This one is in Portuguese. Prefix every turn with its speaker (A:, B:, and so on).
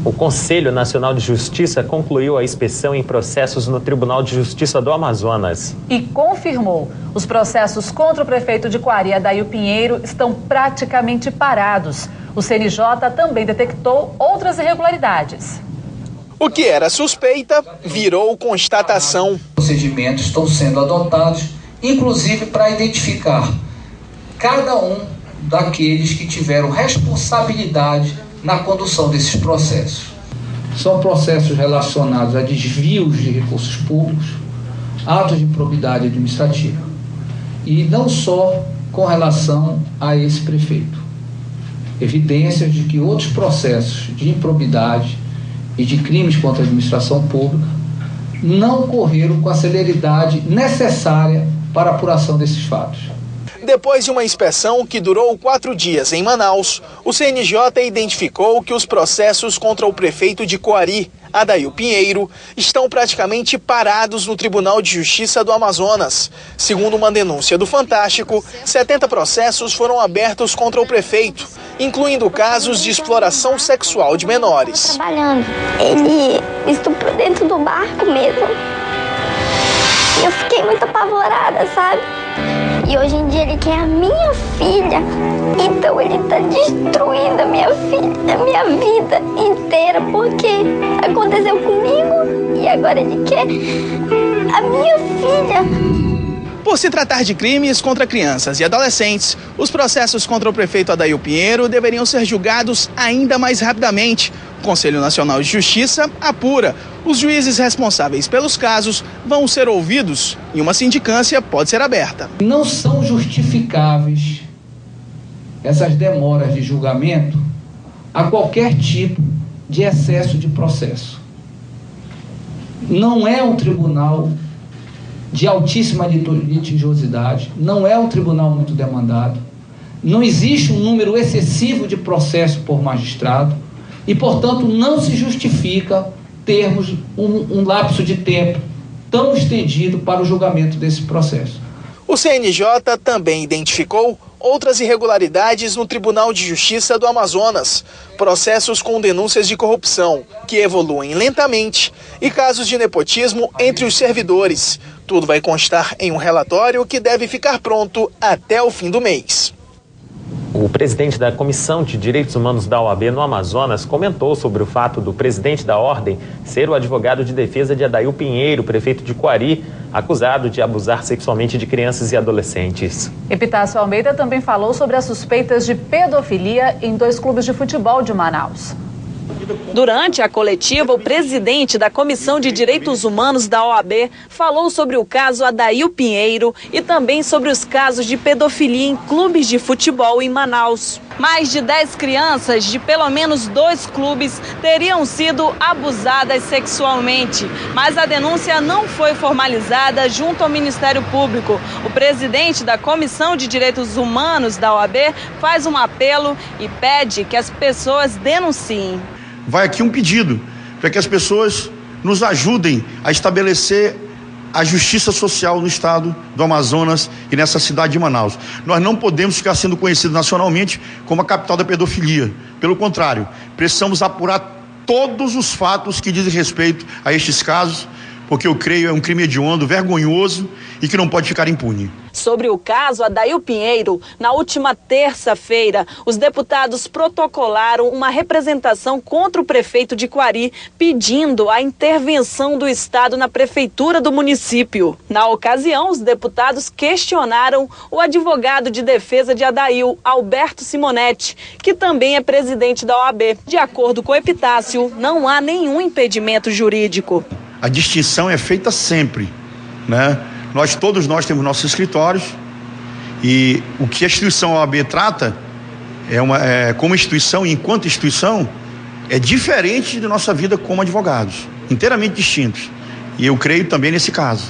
A: O Conselho Nacional de Justiça concluiu a inspeção em processos no Tribunal de Justiça do Amazonas.
B: E confirmou: os processos contra o prefeito de Coari, Adail Pinheiro, estão praticamente parados. O CNJ também detectou outras irregularidades.
C: O que era suspeita virou constatação.
D: Procedimentos estão sendo adotados, inclusive para identificar cada um daqueles que tiveram responsabilidade na condução desses processos.
E: São processos relacionados a desvios de recursos públicos, atos de improbidade administrativa. E não só com relação a esse prefeito. Evidências de que outros processos de improbidade e de crimes contra a administração pública não ocorreram com a celeridade necessária para a apuração desses fatos.
C: Depois de uma inspeção que durou 4 dias em Manaus, o CNJ identificou que os processos contra o prefeito de Coari, Adail Pinheiro, estão praticamente parados no Tribunal de Justiça do Amazonas. Segundo uma denúncia do Fantástico, 70 processos foram abertos contra o prefeito, incluindo casos de exploração sexual de menores.
F: Trabalhando, ele estuprou dentro do barco mesmo. Eu fiquei muito apavorada, sabe? E hoje em dia ele quer a minha filha. Então ele tá destruindo a minha filha, a minha vida inteira, porque aconteceu comigo e agora ele quer a minha filha.
C: Por se tratar de crimes contra crianças e adolescentes, os processos contra o prefeito Adail Pinheiro deveriam ser julgados ainda mais rapidamente. O Conselho Nacional de Justiça apura. Os juízes responsáveis pelos casos vão ser ouvidos e uma sindicância pode ser aberta.
E: Não são justificáveis essas demoras de julgamento a qualquer tipo de excesso de processo. Não é um tribunal de altíssima litigiosidade, não é um tribunal muito demandado, não existe um número excessivo de processos por magistrado e, portanto, não se justifica termos um lapso de tempo tão estendido para o julgamento desse processo.
C: O CNJ também identificou outras irregularidades no Tribunal de Justiça do Amazonas, processos com denúncias de corrupção, que evoluem lentamente, e casos de nepotismo entre os servidores. Tudo vai constar em um relatório que deve ficar pronto até o fim do mês.
A: O presidente da Comissão de Direitos Humanos da OAB no Amazonas comentou sobre o fato do presidente da ordem ser o advogado de defesa de Adail Pinheiro, prefeito de Coari, acusado de abusar sexualmente de crianças e adolescentes.
B: Epitácio Almeida também falou sobre as suspeitas de pedofilia em 2 clubes de futebol de Manaus.
G: Durante a coletiva, o presidente da Comissão de Direitos Humanos da OAB falou sobre o caso Adail Pinheiro e também sobre os casos de pedofilia em clubes de futebol em Manaus. Mais de 10 crianças de pelo menos 2 clubes teriam sido abusadas sexualmente, mas a denúncia não foi formalizada junto ao Ministério Público. O presidente da Comissão de Direitos Humanos da OAB faz um apelo e pede que as pessoas denunciem.
H: Vai aqui um pedido para que as pessoas nos ajudem a estabelecer a justiça social no estado do Amazonas e nessa cidade de Manaus. Nós não podemos ficar sendo conhecidos nacionalmente como a capital da pedofilia. Pelo contrário, precisamos apurar todos os fatos que dizem respeito a estes casos, porque eu creio é um crime hediondo, vergonhoso e que não pode ficar impune.
G: Sobre o caso Adail Pinheiro, na última terça-feira, os deputados protocolaram uma representação contra o prefeito de Coari, pedindo a intervenção do Estado na prefeitura do município. Na ocasião, os deputados questionaram o advogado de defesa de Adail, Alberto Simonetti, que também é presidente da OAB. De acordo com o Epitácio, não há nenhum impedimento jurídico.
H: A distinção é feita sempre, né? Todos nós temos nossos escritórios e o que a instituição OAB trata como instituição, enquanto instituição, é diferente da nossa vida como advogados, inteiramente distintos. E eu creio também nesse caso.